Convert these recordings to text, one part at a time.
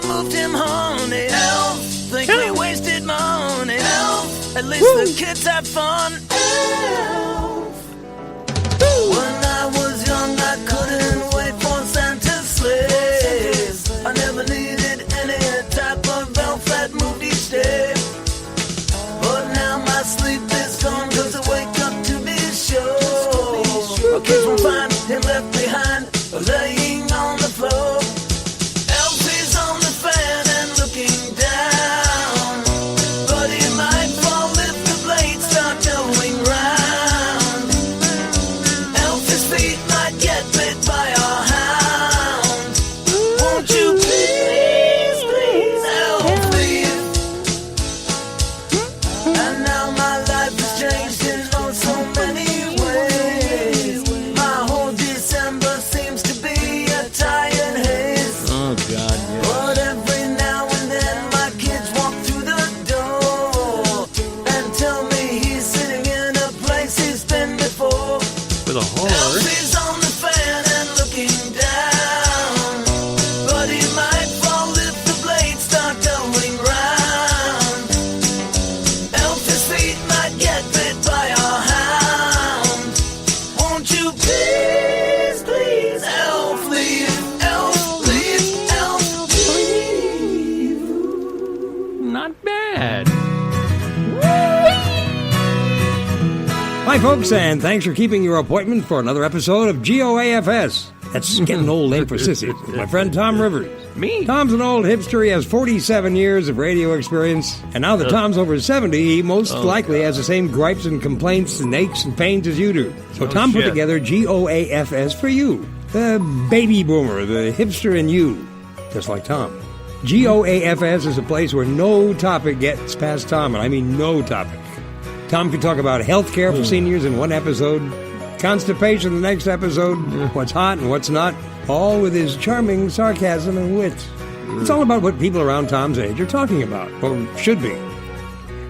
I moved him honey. Elf, think we wasted money. Elf, at least the kids had fun. Elf. When I was young, I couldn't wait for Santa's sleigh. I never needed any type of elf that moved each day. But now my sleep is gone, cause I wake up to this show. Our kids won't find him left behind, laying on the floor. Elf is on the fan and looking down, but he might fall if the blades start going round. Elf's feet might get bit by a hound. Won't you please, please, Elf, leave? And now my life has changed in oh so many ways. My whole December seems to be a tired haze. Oh, God, yeah. But every now and then my kids walk through the door and tell me he's sitting in a place he's been before. With a horror. Elf is on the fan and looking down, but he might fall if the blades start going round. Elf's feet might get bit by a hound. Won't you please, please, Elf, leave? Elf, leave, Elf, leave. Not bad. Hi, folks, and thanks for keeping your appointment for another episode of G.O.A.F.S. That's getting old name for sissies. My friend Tom Rivers. Me? Tom's an old hipster. He has 47 years of radio experience. And now that Tom's over 70, he most likely has the same gripes and complaints and aches and pains as you do. So Tom put shit. together G.O.A.F.S. for you. The baby boomer, the hipster in you. Just like Tom. G.O.A.F.S. is a place where no topic gets past Tom, and I mean no topic. Tom can talk about health care for seniors in one episode, constipation the next episode, what's hot and what's not, all with his charming sarcasm and wit. It's all about what people around Tom's age are talking about, or should be.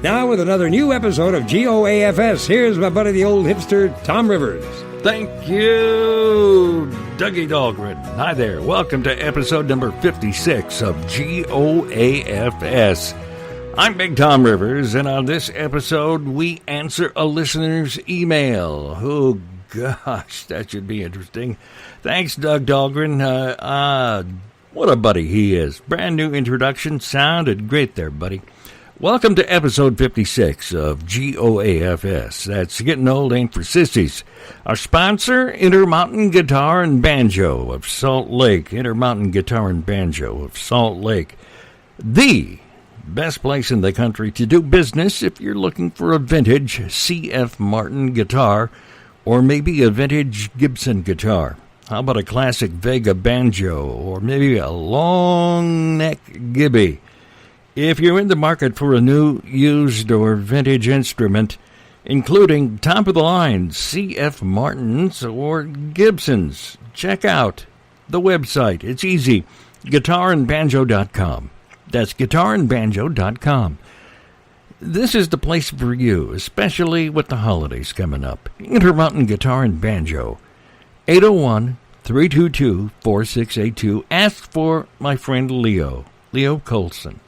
Now with another new episode of G.O.A.F.S., here's my buddy the old hipster, Tom Rivers. Thank you, Dougie Dahlgren. Hi there. Welcome to episode number 56 of G.O.A.F.S. I'm Big Tom Rivers, and on this episode, we answer a listener's email. Oh, gosh, that should be interesting. Thanks, Doug Dahlgren. What a buddy he is. Brand new introduction. Sounded great there, buddy. Welcome to episode 56 of G.O.A.F.S. That's Getting Old Ain't for Sissies. Our sponsor, Intermountain Guitar and Banjo of Salt Lake. Intermountain Guitar and Banjo of Salt Lake. The best place in the country to do business if you're looking for a vintage C.F. Martin guitar or maybe a vintage Gibson guitar. How about a classic Vega banjo or maybe a long neck Gibby? If you're in the market for a new, used, or vintage instrument, including top-of-the-line C.F. Martins or Gibsons, check out the website. It's easy, guitarandbanjo.com. That's guitarandbanjo.com. This is the place for you, especially with the holidays coming up. Intermountain Guitar and Banjo, 801-322-4682. Ask for my friend Leo Colson,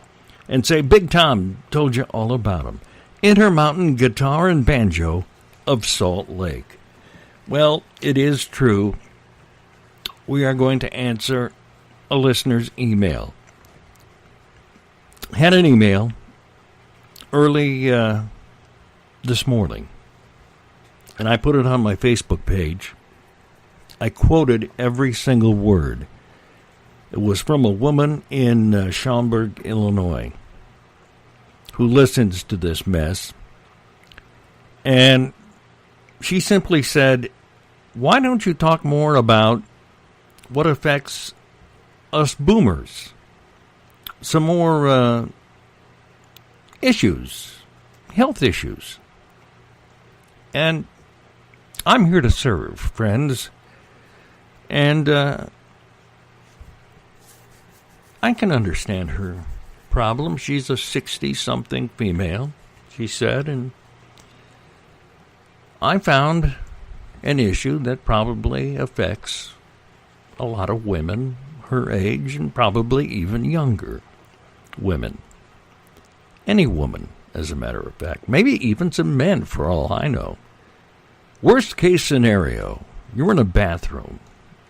and say Big Tom told you all about him. Intermountain Guitar and Banjo of Salt Lake. Well, it is true. We are going to answer a listener's email. Had an email early this morning, and I put it on my Facebook page. I quoted every single word. It was from a woman in Schaumburg, Illinois, who listens to this mess, and she simply said, why don't you talk more about what affects us boomers? Some more issues, health issues. And I'm here to serve, friends. And I can understand her problem. She's a 60-something female, she said, and I found an issue that probably affects a lot of women her age and probably even younger women. Any woman, as a matter of fact. Maybe even some men, for all I know. Worst case scenario, you're in a bathroom.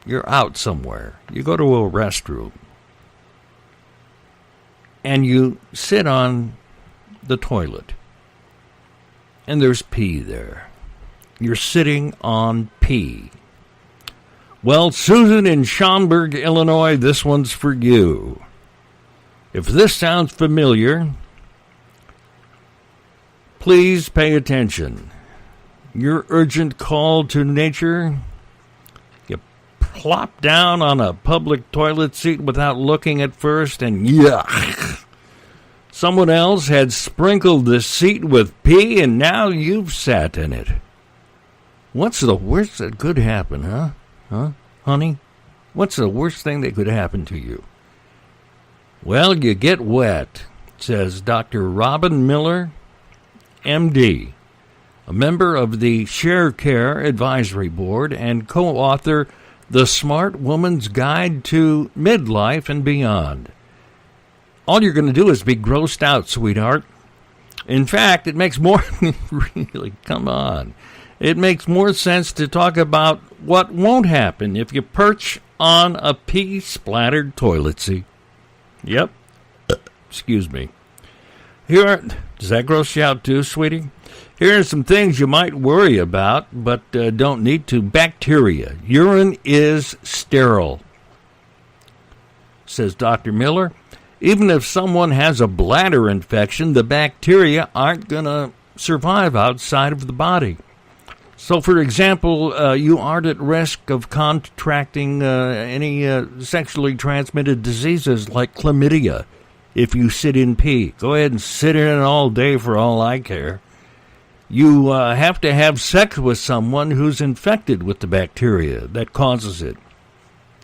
You're out somewhere. You go to a restroom. And you sit on the toilet. And there's pee there. You're sitting on pee. Well, Susan in Schaumburg, Illinois, this one's for you. If this sounds familiar, please pay attention. Your urgent call to nature, you plop down on a public toilet seat without looking at first, and yuck! Someone else had sprinkled the seat with pee, and now you've sat in it. What's the worst that could happen, huh? Huh, honey? What's the worst thing that could happen to you? Well, you get wet, says Dr. Robin Miller, M.D., a member of the Share Care Advisory Board and co-author The Smart Woman's Guide to Midlife and Beyond. All you're going to do is be grossed out, sweetheart. In fact, it makes more... really, come on. It makes more sense to talk about what won't happen if you perch on a pee-splattered toilet seat. Yep. Excuse me. Does that gross you out too, sweetie? Here are some things you might worry about, but don't need to. Bacteria. Urine is sterile, says Dr. Miller. Even if someone has a bladder infection, the bacteria aren't going to survive outside of the body. So, for example, you aren't at risk of contracting any sexually transmitted diseases like chlamydia if you sit in pee. Go ahead and sit in it all day for all I care. You have to have sex with someone who's infected with the bacteria that causes it.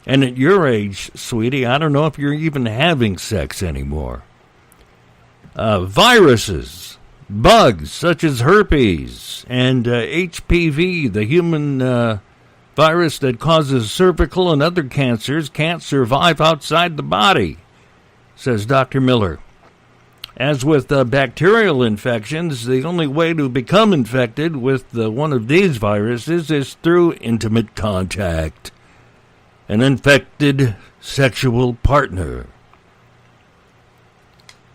And at your age, sweetie, I don't know if you're even having sex anymore. Viruses, bugs such as herpes and HPV, the human virus that causes cervical and other cancers, can't survive outside the body, says Dr. Miller. As with bacterial infections, the only way to become infected with one of these viruses is through intimate contact. An infected sexual partner.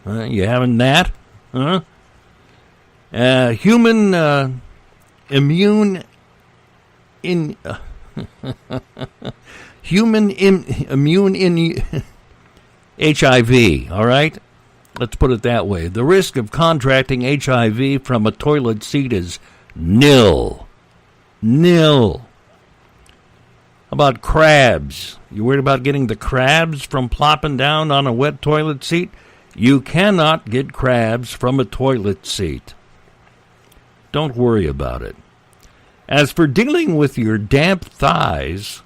You having that? Huh? Human immune in HIV, all right? Let's put it that way. The risk of contracting HIV from a toilet seat is nil. Nil. How about crabs? You worried about getting the crabs from plopping down on a wet toilet seat? You cannot get crabs from a toilet seat. Don't worry about it. As for dealing with your damp thighs,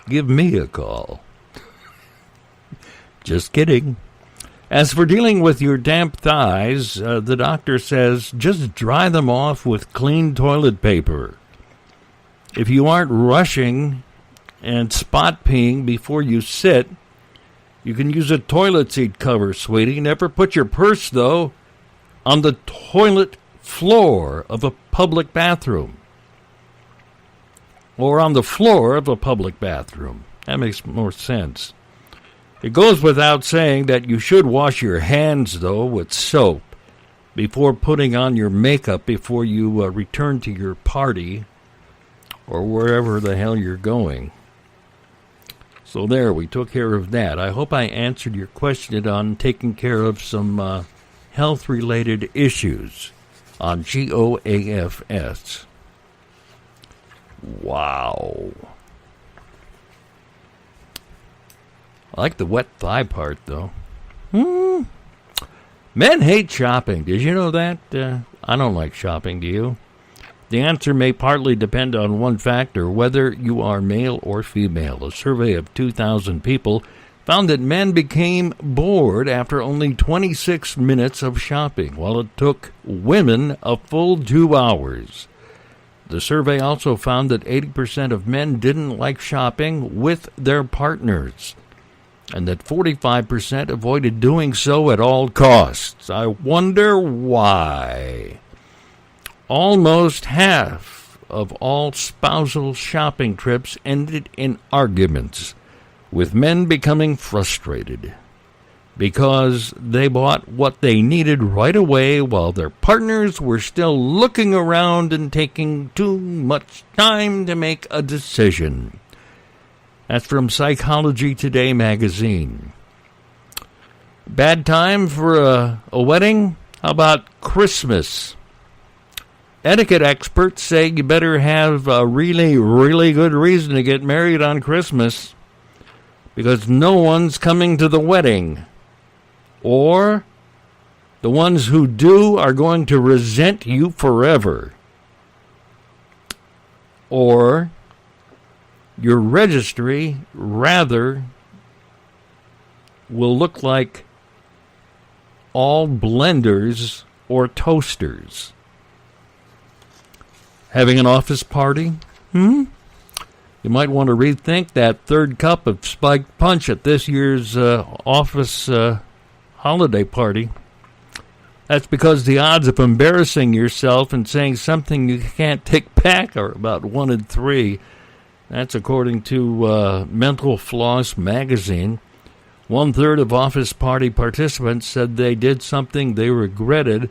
give me a call. Just kidding. As for dealing with your damp thighs, the doctor says just dry them off with clean toilet paper. If you aren't rushing and spot peeing before you sit, you can use a toilet seat cover, sweetie. Never put your purse, though, on the toilet floor of a public bathroom. Or on the floor of a public bathroom. That makes more sense. It goes without saying that you should wash your hands, though, with soap before putting on your makeup before you return to your party or wherever the hell you're going. So there, we took care of that. I hope I answered your question on taking care of some health-related issues on G.O.A.F.S. Wow. I like the wet thigh part, though. Men hate shopping. Did you know that? I don't like shopping, do you? The answer may partly depend on one factor, whether you are male or female. A survey of 2,000 people found that men became bored after only 26 minutes of shopping, while it took women a full 2 hours. The survey also found that 80% of men didn't like shopping with their partners, and that 45% avoided doing so at all costs. I wonder why. Almost half of all spousal shopping trips ended in arguments, with men becoming frustrated because they bought what they needed right away while their partners were still looking around and taking too much time to make a decision. That's from Psychology Today magazine. Bad time for a wedding? How about Christmas? Etiquette experts say you better have a really, really good reason to get married on Christmas, because no one's coming to the wedding. Or the ones who do are going to resent you forever. Or your registry, rather, will look like all blenders or toasters. Having an office party? You might want to rethink that third cup of spiked punch at this year's office holiday party. That's because the odds of embarrassing yourself and saying something you can't take back are about 1 in 3. That's according to Mental Floss magazine. 1/3 of office party participants said they did something they regretted,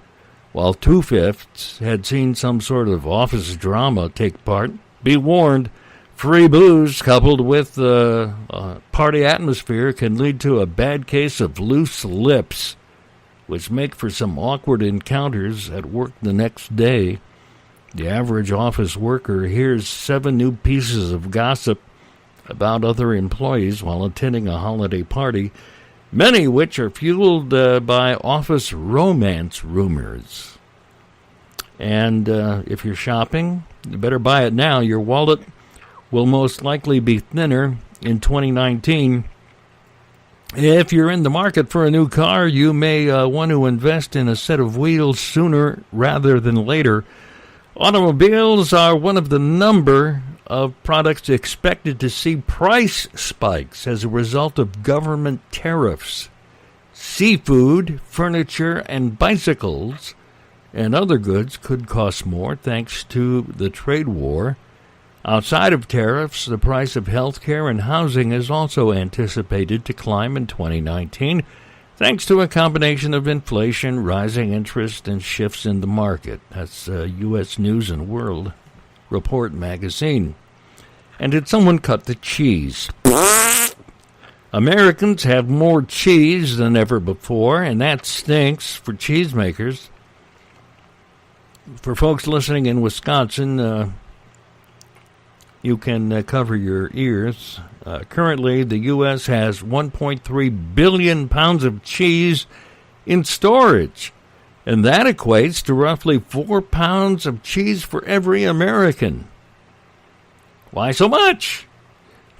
while 2/5 had seen some sort of office drama take part. Be warned, free booze coupled with party atmosphere can lead to a bad case of loose lips, which make for some awkward encounters at work the next day. The average office worker hears 7 new pieces of gossip about other employees while attending a holiday party, many which are fueled by office romance rumors. And if you're shopping, you better buy it now. Your wallet will most likely be thinner in 2019. If you're in the market for a new car, you may want to invest in a set of wheels sooner rather than later. Automobiles are one of the number of products expected to see price spikes as a result of government tariffs. Seafood, furniture, and bicycles and other goods could cost more thanks to the trade war. Outside of tariffs, the price of health care and housing is also anticipated to climb in 2019, thanks to a combination of inflation, rising interest, and shifts in the market. That's U.S. News and World Report magazine. And did someone cut the cheese? Americans have more cheese than ever before, and that stinks for cheesemakers. For folks listening in Wisconsin, you can cover your ears. Currently, the U.S. has 1.3 billion pounds of cheese in storage, and that equates to roughly 4 pounds of cheese for every American. Why so much?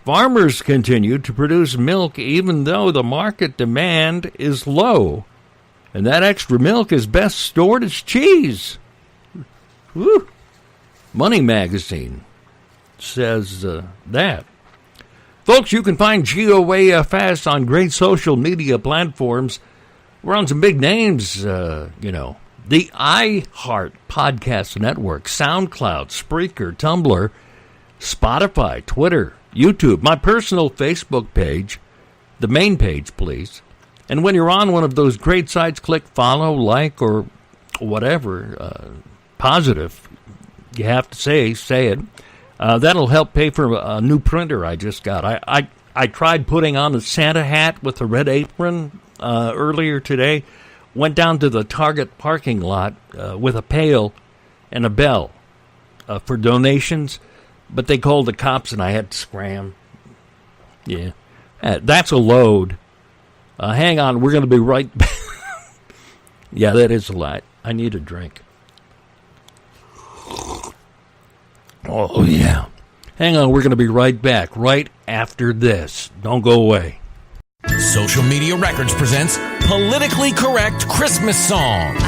Farmers continue to produce milk even though the market demand is low, and that extra milk is best stored as cheese. Woo. Money magazine says that. Folks, you can find G.O.A.F.S on great social media platforms. We're on some big names, The iHeart Podcast Network, SoundCloud, Spreaker, Tumblr, Spotify, Twitter, YouTube, my personal Facebook page, the main page, please. And when you're on one of those great sites, click follow, like, or whatever, positive, you have to say it. That'll help pay for a new printer I just got. I tried putting on a Santa hat with a red apron earlier today. Went down to the Target parking lot with a pail and a bell for donations, but they called the cops and I had to scram. Yeah, that's a load. Hang on, we're going to be right back. Yeah, that is a lot. I need a drink. Oh, yeah. Hang on, we're going to be right back, right after this. Don't go away. Social Media Records presents Politically Correct Christmas Songs.